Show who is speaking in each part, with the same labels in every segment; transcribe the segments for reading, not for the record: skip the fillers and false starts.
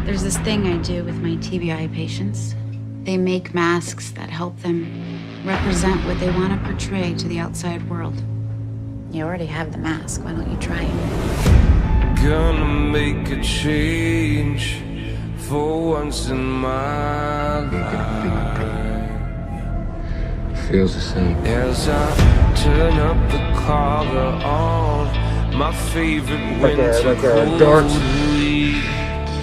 Speaker 1: There's this thing I do with my TBI patients. They make masks that help them represent what they want to portray to the outside world. You already have the mask. Why don't you try it?
Speaker 2: Gonna make a change for once in my life.
Speaker 3: Feels the same.
Speaker 2: As I turn up the collar on my favorite winter
Speaker 3: dark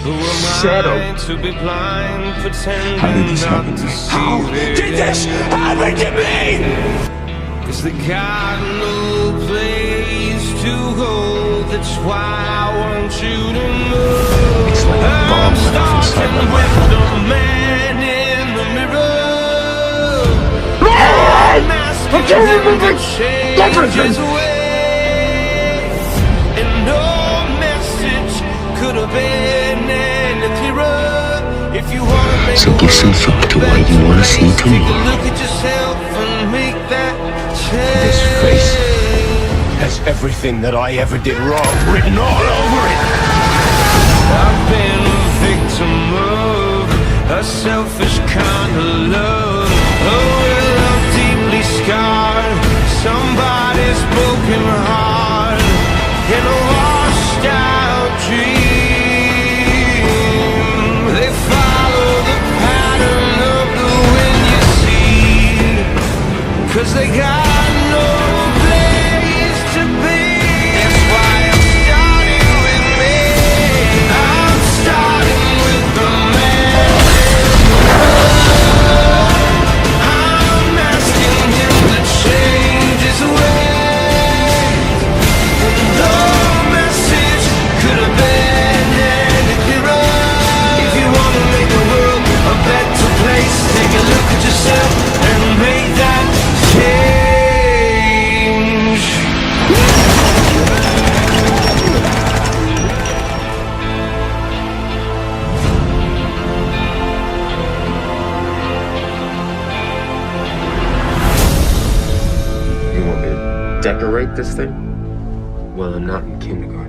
Speaker 2: Who am
Speaker 3: shadow.
Speaker 2: I to be blind, pretending
Speaker 3: How did this happen
Speaker 2: not
Speaker 3: to
Speaker 2: to
Speaker 3: me?
Speaker 2: see
Speaker 3: How
Speaker 2: it?
Speaker 3: did this happen to me?
Speaker 2: 'Cause they got no place to go. That's why I want you to know.
Speaker 3: It's like a bomb went off inside my
Speaker 2: with
Speaker 3: mind.
Speaker 2: the man in the mirror.
Speaker 3: I can't remember everything.
Speaker 2: And no message could have been any clearer. If you want to make
Speaker 3: So give some thought to what you want to see
Speaker 2: take a
Speaker 3: tomorrow.
Speaker 2: look at yourself and make that change.
Speaker 3: This face has everything that I ever did wrong written all over it.
Speaker 2: I've been a victim of a selfish kind of love. Oh, love deeply scarred somebody's broken heart in a washed out dream. They follow the pattern of the wind you see, 'cause they got no place to be. That's why I'm starting with me. I'm starting with the man. I'm asking him to change his ways. And no message could have been any clearer. If you want to make the world a better place, take a look at yourself and make that change.
Speaker 3: You want me to decorate this thing? Well, I'm not in kindergarten.